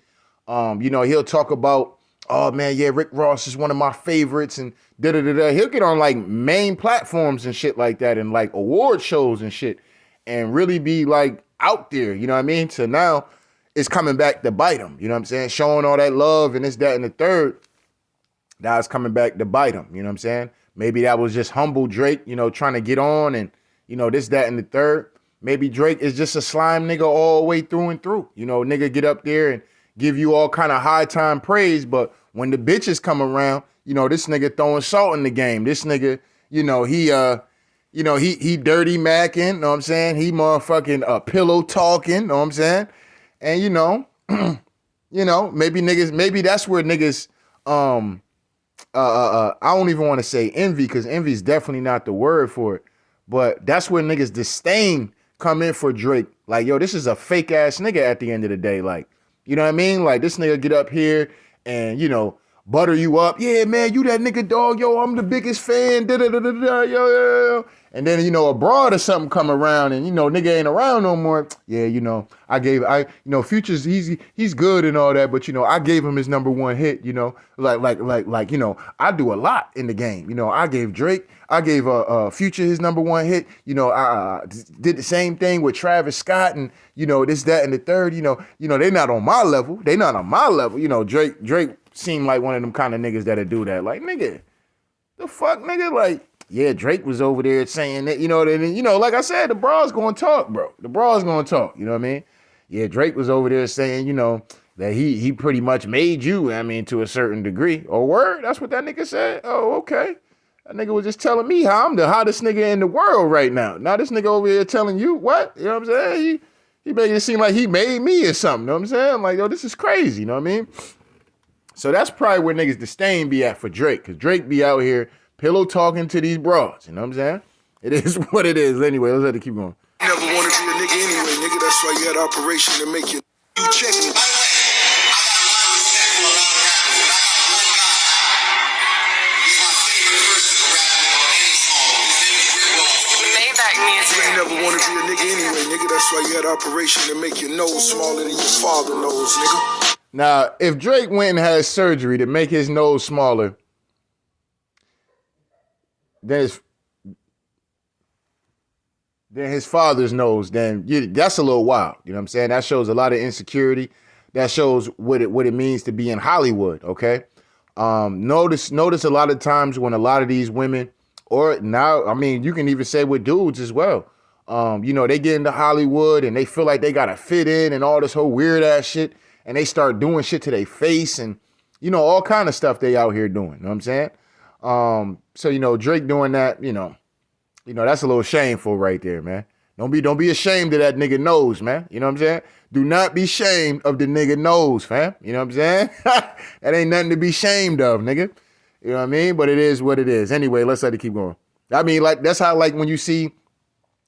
You know, he'll talk about, oh, man, yeah, Rick Ross is one of my favorites and da-da-da-da. He'll get on, like, main platforms and shit like that and, like, award shows and shit and really be, like, out there, you know what I mean? So now it's coming back to bite him, you know what I'm saying? Showing all that love and this, that, and the third. Now it's coming back to bite him, you know what I'm saying? Maybe that was just humble Drake, you know, trying to get on and, you know, this, that, and the third. Maybe Drake is just a slime nigga all the way through and through. You know, nigga get up there and give you all kind of high time praise, but when the bitches come around, you know, this nigga throwing salt in the game. This nigga, he dirty macking, know what I'm saying? He motherfucking pillow talking, know what I'm saying? And, maybe that's where niggas, I don't even want to say envy because envy is definitely not the word for it. But that's where niggas disdain come in for Drake. Like, yo, this is a fake ass nigga at the end of the day. Like, you know what I mean? Like, this nigga get up here and, you know, butter you up. Yeah, man, you that nigga dog. Yo, I'm the biggest fan. Da-da-da-da-da, yo. And then, you know, a broad or something come around and, you know, nigga ain't around no more. Yeah, you know, Future's he's good and all that, but, you know, I gave him his number one hit, you know, like, you know, I do a lot in the game. You know, I gave Future his number one hit. You know, I did the same thing with Travis Scott and, you know, this, that, and the third, you know, they're not on my level. They not on my level. You know, Drake seemed like one of them kind of niggas that'll do that. Like, nigga, the fuck, nigga? Like, yeah, Drake was over there saying that, you know, and, you know, like I said, the bras gonna talk, bro. The bras gonna talk, you know what I mean? Yeah, Drake was over there saying, you know, that he pretty much made you, I mean, to a certain degree. Oh, word? That's what that nigga said? Oh, okay. That nigga was just telling me how I'm the hottest nigga in the world right now. Now this nigga over here telling you what? You know what I'm saying? He making it seem like he made me or something, you know what I'm saying? I'm like, yo, this is crazy, you know what I mean? So that's probably where niggas disdain be at for Drake, because Drake be out here pillow talking to these broads, you know what I'm saying? It is what it is. Anyway, let's have to keep going. You never want to be a nigga anyway, nigga. That's why you had operation to make you check me. You ain't never want to be a nigga anyway, nigga. That's why you had operation to make your nose smaller than your father nose, nigga. Now, if Drake went and had surgery to make his nose smaller, then his father's nose, that's a little wild. You know what I'm saying? That shows a lot of insecurity. That shows what it means to be in Hollywood, okay? Notice a lot of times when a lot of these women, or now, I mean, you can even say with dudes as well, you know, they get into Hollywood and they feel like they got to fit in and all this whole weird ass shit, and they start doing shit to their face and, you know, all kind of stuff they out here doing, you know what I'm saying? So, you know, Drake doing that, you know, that's a little shameful right there, man. Don't be ashamed of that nigga nose, man. You know what I'm saying? Do not be ashamed of the nigga nose, fam. You know what I'm saying? That ain't nothing to be ashamed of, nigga. You know what I mean? But it is what it is. Anyway, let's let it keep going. I mean, like, that's how, like, when you see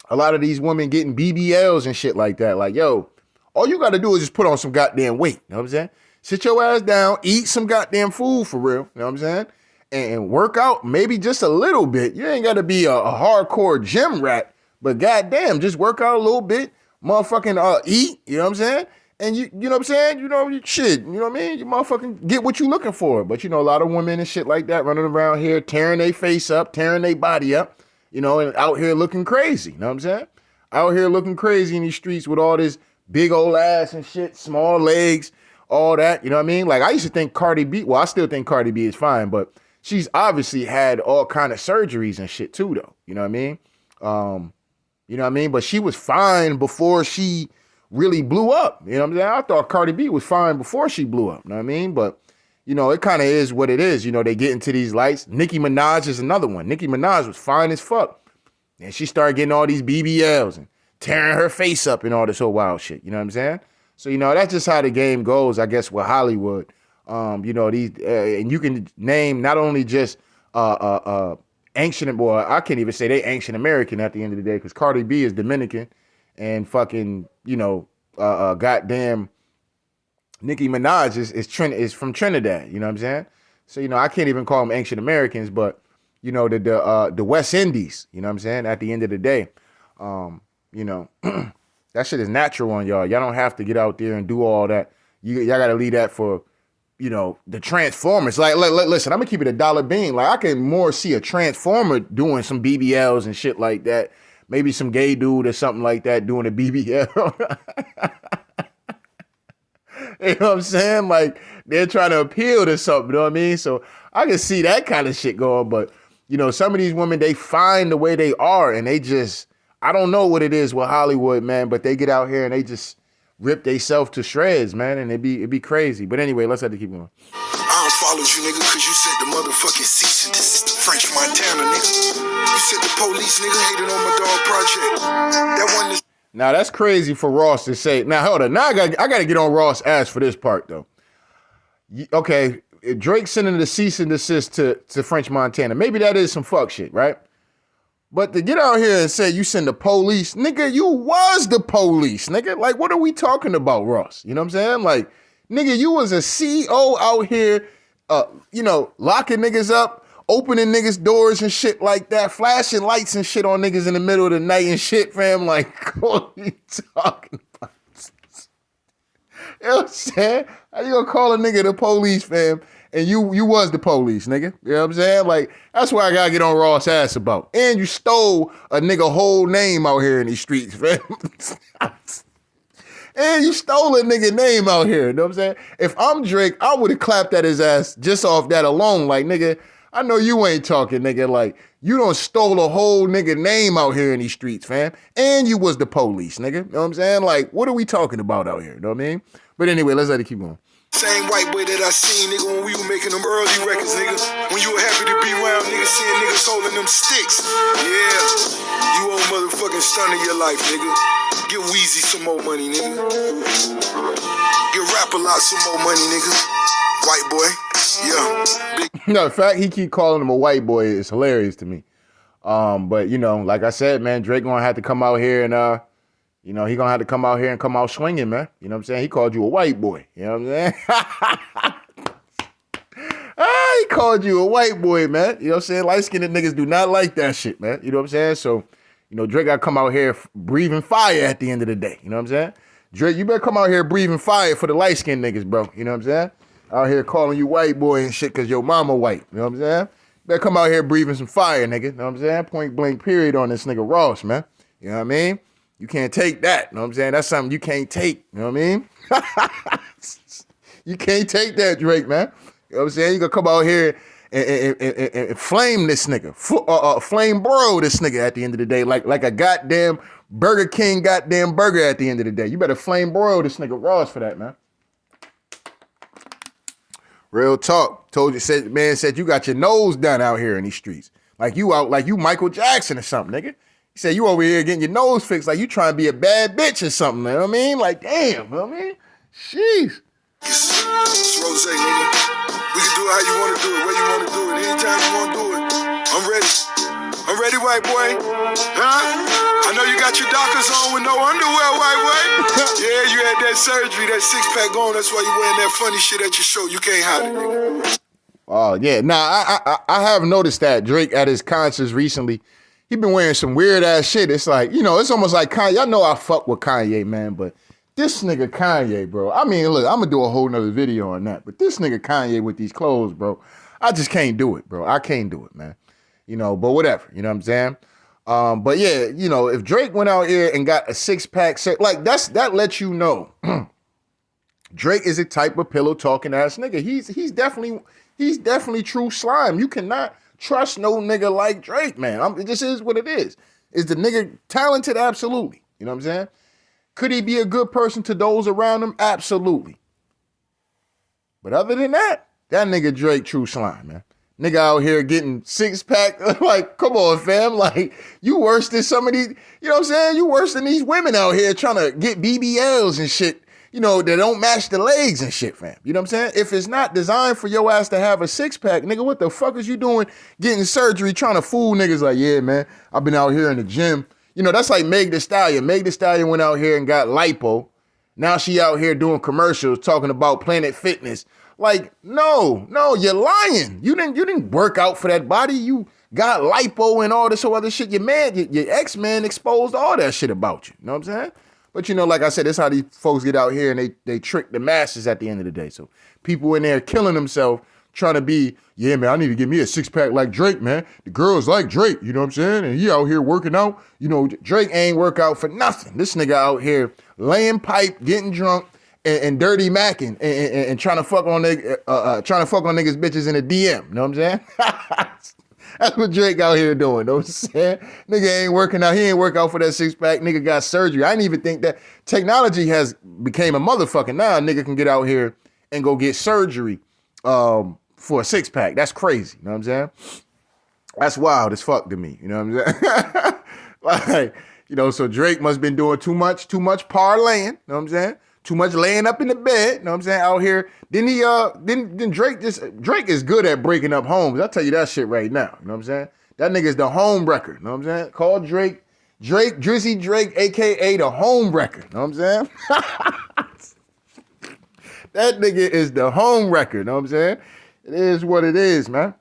a lot of these women getting BBLs and shit like that, like, yo, all you got to do is just put on some goddamn weight. You know what I'm saying? Sit your ass down, eat some goddamn food for real. You know what I'm saying? And work out maybe just a little bit. You ain't got to be a hardcore gym rat, but goddamn, just work out a little bit, motherfucking eat, you know what I'm saying? And you know what I'm saying? Shit, you know what I mean? You motherfucking get what you looking for. But a lot of women and shit like that running around here, tearing their face up, tearing their body up, and out here looking crazy. You know what I'm saying? Out here looking crazy in these streets with all this big old ass and shit, small legs, all that. You know what I mean? Like, I used to think Cardi B, well, I still think Cardi B is fine, but she's obviously had all kind of surgeries and shit too, though. You know what I mean? You know what I mean? But she was fine before she really blew up. You know what I'm saying? I thought Cardi B was fine before she blew up. You know what I mean? But, it kind of is what it is. They get into these lights. Nicki Minaj is another one. Nicki Minaj was fine as fuck. And she started getting all these BBLs and tearing her face up and all this whole wild shit. You know what I'm saying? So, that's just how the game goes, I guess, with Hollywood. These and you can name not only just ancient, boy, I can't even say they ancient American at the end of the day, because Cardi B is Dominican and fucking, goddamn Nicki Minaj is from Trinidad. You know what I'm saying? So, I can't even call them ancient Americans, but, the West Indies, you know what I'm saying? At the end of the day, that shit is natural on y'all. Y'all don't have to get out there and do all that. Y'all got to leave that for, the Transformers. Like, listen, I'm going to keep it a dollar bean. Like, I can more see a Transformer doing some BBLs and shit like that. Maybe some gay dude or something like that doing a BBL. You know what I'm saying? Like, they're trying to appeal to something, you know what I mean? So I can see that kind of shit going, but, some of these women, they find the way they are, and they just, I don't know what it is with Hollywood, man, but they get out here and they just rip themselves to shreds, man, and it'd be crazy. But anyway, let's have to keep going. I unfollowed you, nigga, cause you sent the motherfucking cease and desist to French Montana, nigga. You sent the police, nigga, hated on my dog project. That one is... Now, that's crazy for Ross to say. Now, hold on. Now, I got to get on Ross' ass for this part, though. Okay, Drake sending the cease and desist to French Montana. Maybe that is some fuck shit, right? But to get out here and say you send the police, nigga, you was the police, nigga. Like, what are we talking about, Ross? You know what I'm saying? Like, nigga, you was a CEO out here, locking niggas up, opening niggas' doors and shit like that, flashing lights and shit on niggas in the middle of the night and shit, fam. Like, what are you talking about? You know what I'm saying? How you gonna call a nigga the police, fam? And you was the police, nigga. You know what I'm saying? Like, that's what I gotta get on Ross' ass about. And you stole a nigga whole name out here in these streets, fam. And you stole a nigga name out here, you know what I'm saying? If I'm Drake, I would have clapped at his ass just off that alone. Like, nigga, I know you ain't talking, nigga. Like, you done stole a whole nigga name out here in these streets, fam. And you was the police, nigga. You know what I'm saying? Like, what are we talking about out here? You know what I mean? But anyway, let's let it keep going. Same white boy that I seen, nigga, when we were making them early records, nigga. When you were happy to be around, nigga, seeing niggas holding them sticks. Yeah, you old motherfucking stun of your life, nigga. Get Weezy some more money, nigga. Get Rap-A-Lot some more money, nigga. White boy, yeah. Big. No, the fact he keep calling him a white boy is hilarious to me. But, like I said, man, Drake gonna have to come out here and, he gonna have to come out here and come out swinging, man. You know what I'm saying? He called you a white boy. You know what I'm saying? He called you a white boy, man. You know what I'm saying? Light-skinned niggas do not like that shit, man. You know what I'm saying? So, Drake gotta come out here breathing fire at the end of the day. You know what I'm saying? Drake, you better come out here breathing fire for the light-skinned niggas, bro. You know what I'm saying? Out here calling you white boy and shit because your mama white. You know what I'm saying? Better come out here breathing some fire, nigga. You know what I'm saying? Point blank period on this nigga Ross, man. You know what I mean? You can't take that. You know what I'm saying? That's something you can't take. You know what I mean? You can't take that, Drake, man. You know what I'm saying? You gonna come out here and flame this nigga. Flame bro this nigga at the end of the day. Like a goddamn Burger King goddamn burger at the end of the day. You better flame bro this nigga Ross for that, man. Real talk. Said you got your nose done out here in these streets. Like you Michael Jackson or something, nigga. He said you over here getting your nose fixed like you trying to be a bad bitch or something, you know what I mean? Like, damn, you know what I mean? Jeez. It's Rose, nigga. We can do it how you want to do it, where you want to do it, anytime you want to do it. I'm ready. I'm ready, white boy. Huh? I know you got your Dockers on with no underwear, white boy. Yeah, you had that surgery, that six-pack going. That's why you wearing that funny shit at your show. You can't hide it, nigga. Oh, yeah. Nah, I have noticed that Drake at his concerts recently, he been wearing some weird ass shit. It's like, it's almost like Kanye. Y'all know I fuck with Kanye, man, but this nigga Kanye, bro. I mean, look, I'm gonna do a whole nother video on that, but this nigga Kanye with these clothes, bro, I just can't do it, bro. I can't do it, man. You know, but whatever, you know what I'm saying? But yeah, you know, if Drake went out here and got a 6-pack, like that lets you know Drake is a type of pillow talking ass nigga. He's definitely true slime. You cannot trust no nigga like Drake, man. It just is what it is. Is the nigga talented? Absolutely. You know what I'm saying? Could he be a good person to those around him? Absolutely. But other than that nigga Drake true slime, man. Nigga out here getting 6-pack. Like, come on, fam. Like, you worse than some of these, you know what I'm saying? You worse than these women out here trying to get BBLs and shit, you know, that don't match the legs and shit, fam. You know what I'm saying? If it's not designed for your ass to have a 6-pack, nigga, what the fuck is you doing getting surgery trying to fool niggas like, yeah, man, I've been out here in the gym. You know, that's like Meg Thee Stallion. Meg Thee Stallion went out here and got lipo. Now she out here doing commercials talking about Planet Fitness. Like, no, you're lying. You didn't work out for that body. You got lipo and all this other shit. Your ex-man exposed all that shit about you. You know what I'm saying? But you know, like I said, that's how these folks get out here and they trick the masses at the end of the day. So people in there killing themselves trying to be, yeah, man, I need to get me a 6-pack like Drake, man. The girls like Drake, you know what I'm saying? And he out here working out. You know, Drake ain't work out for nothing. This nigga out here laying pipe, getting drunk, and dirty macking, and trying to fuck on niggas bitches in a DM. You know what I'm saying? That's what Drake out here doing. You know what I'm saying? Nigga ain't working out. He ain't work out for that 6-pack. Nigga got surgery. I didn't even think that technology has became a motherfucker. Now a nigga can get out here and go get surgery for a 6-pack. That's crazy. You know what I'm saying? That's wild as fuck to me. You know what I'm saying? Like, you know, so Drake must have been doing too much parlaying. You know what I'm saying? Too much laying up in the bed. You know what I'm saying? Out here. Then Drake is good at breaking up homes. I'll tell you that shit right now. You know what I'm saying? That nigga's the home wrecker. You know what I'm saying? Call Drake, Drizzy Drake, aka the home wrecker. You know what I'm saying? That nigga is the home wrecker. You know what I'm saying? It is what it is, man.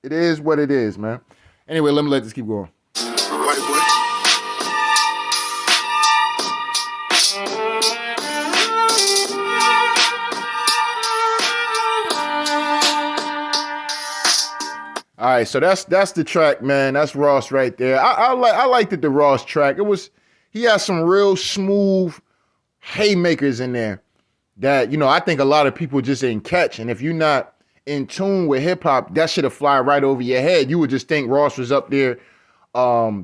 It is what it is, man. Anyway, let me let this keep going. White boy. All right, so that's the track, man. That's Ross right there. I liked the Ross track. He had some real smooth haymakers in there that, you know, I think a lot of people just didn't catch. And if you're not in tune with hip hop, that should have fly right over your head. You would just think Ross was up there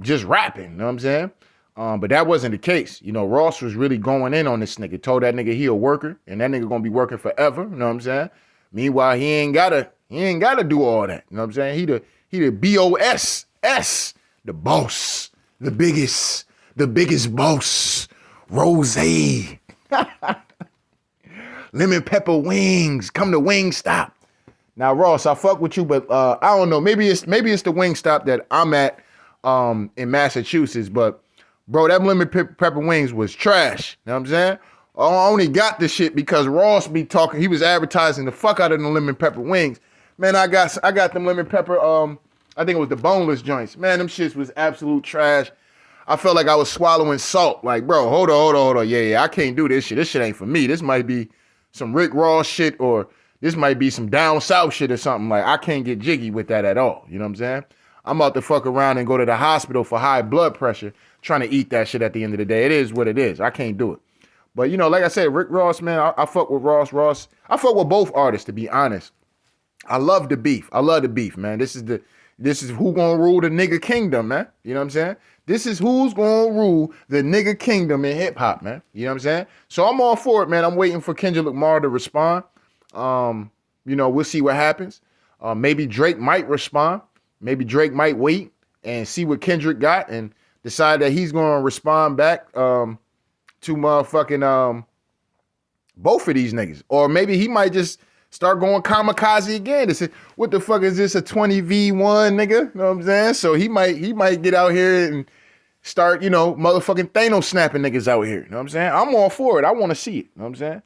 just rapping, you know what I'm saying? But that wasn't the case. You know, Ross was really going in on this nigga, told that nigga he a worker and that nigga gonna be working forever, you know what I'm saying? Meanwhile, he ain't gotta do all that, you know what I'm saying? He the B-O-S-S, the boss, the biggest boss, Rose. Lemon pepper wings, come to Wingstop. Now, Ross, I fuck with you, but I don't know. Maybe it's the Wingstop that I'm at in Massachusetts. But bro, that lemon pepper wings was trash. You know what I'm saying? I only got this shit because Ross be talking. He was advertising the fuck out of the lemon pepper wings. Man, I got them lemon pepper. I think it was the boneless joints. Man, them shits was absolute trash. I felt like I was swallowing salt. Like, bro, hold on. Yeah, I can't do this shit. This shit ain't for me. This might be some Rick Ross shit, or this might be some down south shit or something. Like, I can't get jiggy with that at all. You know what I'm saying? I'm about to fuck around and go to the hospital for high blood pressure trying to eat that shit at the end of the day. It is what it is. I can't do it. But, you know, like I said, Rick Ross, man, I fuck with Ross. I fuck with both artists, to be honest. I love the beef. Man. This is who gonna rule the nigga kingdom, man. You know what I'm saying? This is who's gonna rule the nigga kingdom in hip hop, man. You know what I'm saying? So I'm all for it, man. I'm waiting for Kendrick Lamar to respond. You know, we'll see what happens. Maybe Drake might respond. Maybe Drake might wait and see what Kendrick got and decide that he's gonna respond back to motherfucking both of these niggas. Or maybe he might just start going kamikaze again. Say, what the fuck is this, a 20v1 nigga? You know what I'm saying? So he might get out here and start, you know, motherfucking Thanos snapping niggas out here. You know what I'm saying? I'm all for it. I want to see it. You know what I'm saying?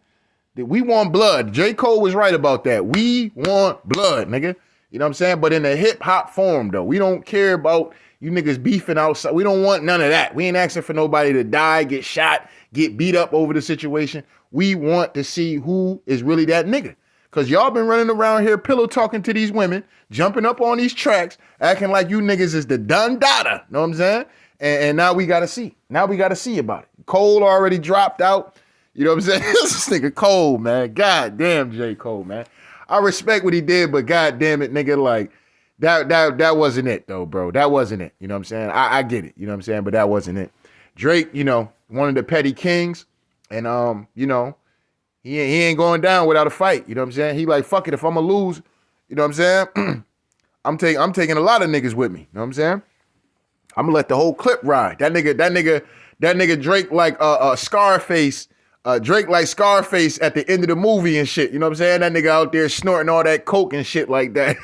We want blood. J. Cole was right about that. We want blood, nigga. You know what I'm saying? But in a hip hop form though. We don't care about you niggas beefing outside. We don't want none of that. We ain't asking for nobody to die, get shot, get beat up over the situation. We want to see who is really that nigga. Cause y'all been running around here pillow talking to these women, jumping up on these tracks, acting like you niggas is the done data. Know what I'm saying? And now we gotta see. Now we gotta see about it. Cole already dropped out. You know what I'm saying? This nigga Cole, man. God damn J. Cole, man. I respect what he did, but god damn it, nigga, like that wasn't it though, bro. That wasn't it. You know what I'm saying? I get it, you know what I'm saying, but that wasn't it. Drake, you know, one of the petty kings, and you know, he ain't going down without a fight. You know what I'm saying? He like, fuck it, if I'm gonna lose, you know what I'm saying? I'm taking a lot of niggas with me. You know what I'm saying? I'm gonna let the whole clip ride. That nigga Drake like Scarface. Drake like Scarface at the end of the movie and shit. You know what I'm saying? That nigga out there snorting all that coke and shit like that.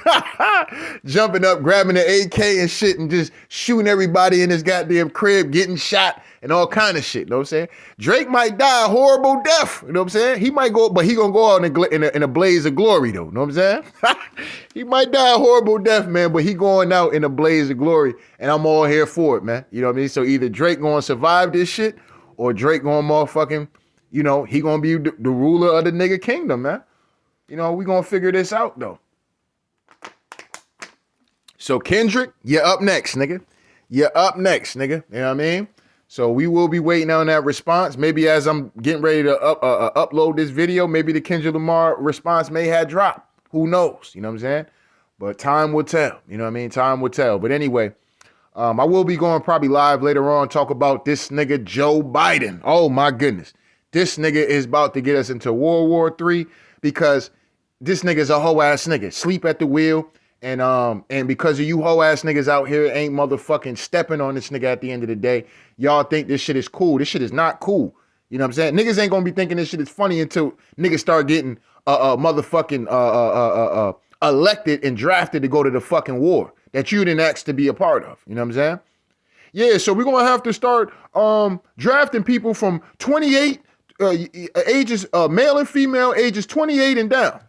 Jumping up, grabbing the AK and shit and just shooting everybody in his goddamn crib, getting shot and all kind of shit. You know what I'm saying? Drake might die a horrible death. You know what I'm saying? He might go, but he gonna go out in a blaze of glory though. You know what I'm saying? He might die a horrible death, man, but he going out in a blaze of glory and I'm all here for it, man. You know what I mean? So either Drake gonna survive this shit or Drake gonna motherfucking, you know, he gonna be the ruler of the nigga kingdom, man. You know, we gonna figure this out, though. So Kendrick, you're up next, nigga. You're up next, nigga. You know what I mean? So we will be waiting on that response. Maybe as I'm getting ready to upload this video, maybe the Kendrick Lamar response may have dropped. Who knows? You know what I'm saying? But time will tell. You know what I mean? Time will tell. But anyway, I will be going probably live later on, talk about this nigga Joe Biden. Oh, my goodness. This nigga is about to get us into World War III because this nigga's a hoe ass nigga. Sleep at the wheel. And because of you hoe ass niggas out here ain't motherfucking stepping on this nigga at the end of the day, y'all think this shit is cool. This shit is not cool. You know what I'm saying? Niggas ain't gonna be thinking this shit is funny until niggas start getting motherfucking elected and drafted to go to the fucking war that you didn't ask to be a part of. You know what I'm saying? Yeah, so we're gonna have to start drafting people from 28 ages, male and female, ages 28 and down.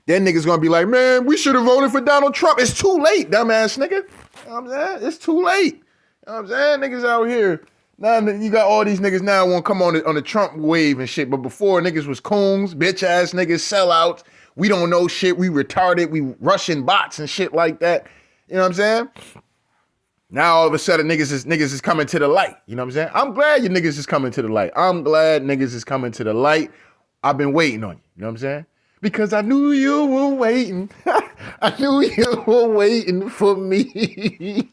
Then niggas gonna be like, man, we should have voted for Donald Trump. It's too late, dumbass nigga. You know what I'm saying? It's too late. You know what I'm saying? Niggas out here. Now you got all these niggas now want to come on the Trump wave and shit. But before, niggas was coons, bitch ass niggas, sellouts. We don't know shit. We retarded. We Russian bots and shit like that. You know what I'm saying? Now all of a sudden niggas is coming to the light. You know what I'm saying? I'm glad you niggas is coming to the light. I'm glad niggas is coming to the light. I've been waiting on you. You know what I'm saying? Because I knew you were waiting. I knew you were waiting for me.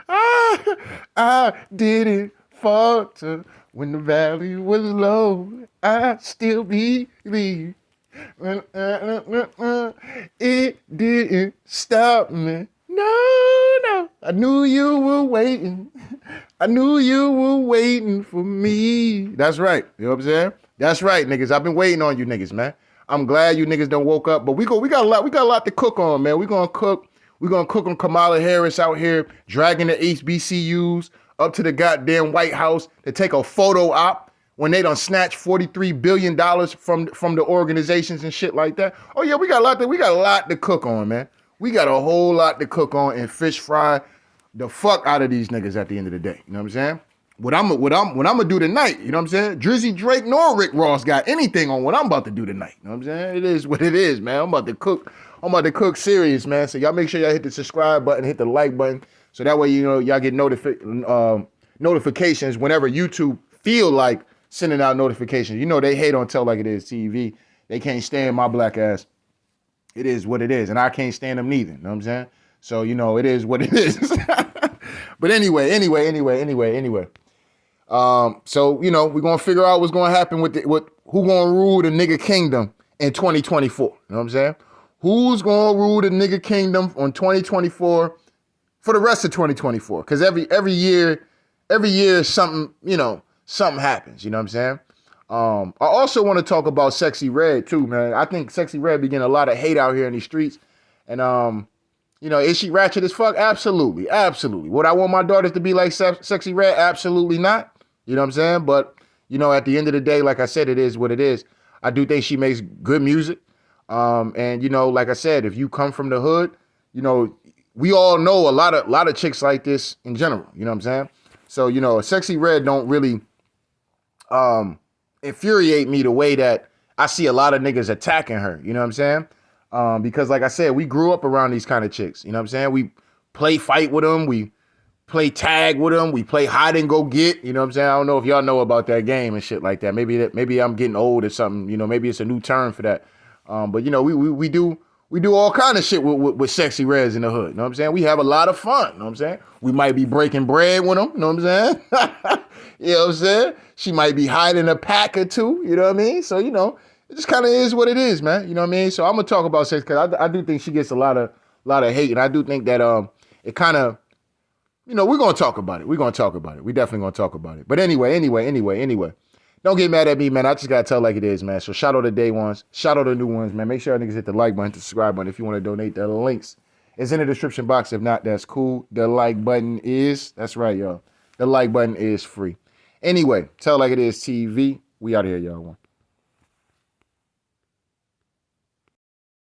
I didn't falter when the valley was low. I still believe. It didn't stop me. No. I knew you were waiting. I knew you were waiting for me. That's right. You know what I'm saying? That's right, niggas. I've been waiting on you niggas, man. I'm glad you niggas done woke up, but we got a lot to cook on, man. We're gonna cook on Kamala Harris out here dragging the HBCUs up to the goddamn White House to take a photo op when they done snatched $43 billion from the organizations and shit like that. Oh yeah, we got a lot to cook on, man. We got a whole lot to cook on and fish fry the fuck out of these niggas at the end of the day. You know what I'm saying? What I'm gonna do tonight, you know what I'm saying? Drizzy Drake nor Rick Ross got anything on what I'm about to do tonight. You know what I'm saying? It is what it is, man. I'm about to cook serious, man. So y'all make sure y'all hit the subscribe button, hit the like button, so that way you know y'all get notifications whenever YouTube feel like sending out notifications. You know they hate on Tell Like It Is TV. They can't stand my black ass. It is what it is, and I can't stand them neither. You know what I'm saying? So you know it is what it is. But anyway. So, you know, we're going to figure out what's going to happen with who going to rule the nigga kingdom in 2024. You know what I'm saying? Who's going to rule the nigga kingdom on 2024 for the rest of 2024? Because every year something happens. You know what I'm saying? I also want to talk about Sexy Red too, man. I think Sexy Red be getting a lot of hate out here in these streets. And, you know, is she ratchet as fuck? Absolutely. Would I want my daughters to be like Sexy Red? Absolutely not. You know what I'm saying? But, you know, at the end of the day, like I said, it is what it is. I do think she makes good music. And you know, like I said, if you come from the hood, you know, we all know a lot of chicks like this in general. You know what I'm saying? So, you know, a Sexy Red don't really infuriate me the way that I see a lot of niggas attacking her. You know what I'm saying? Because like I said, we grew up around these kind of chicks. You know what I'm saying? We play fight with them. We play tag with them. We play hide and go get. You know what I'm saying? I don't know if y'all know about that game and shit like that. Maybe I'm getting old or something. You know, maybe it's a new term for that. But you know, we do all kind of shit with Sexy Reds in the hood. You know what I'm saying? We have a lot of fun. You know what I'm saying? We might be breaking bread with them. You know what I'm saying? You know what I'm saying? She might be hiding a pack or two. You know what I mean? So, you know, it just kind of is what it is, man. You know what I mean? So I'm gonna talk about sex because I do think she gets a lot of hate, and I do think that it kind of, you know, we're gonna talk about it. We're gonna talk about it. We definitely gonna talk about it. But anyway. Don't get mad at me, man. I just gotta tell like it is, man. So shout out to day ones, shout out to new ones, man. Make sure y'all niggas hit the like button, the subscribe button if you want to donate. The links is in the description box. If not, that's cool. The like button is, that's right, y'all. The like button is free. Anyway, tell like it is TV. We out here, y'all.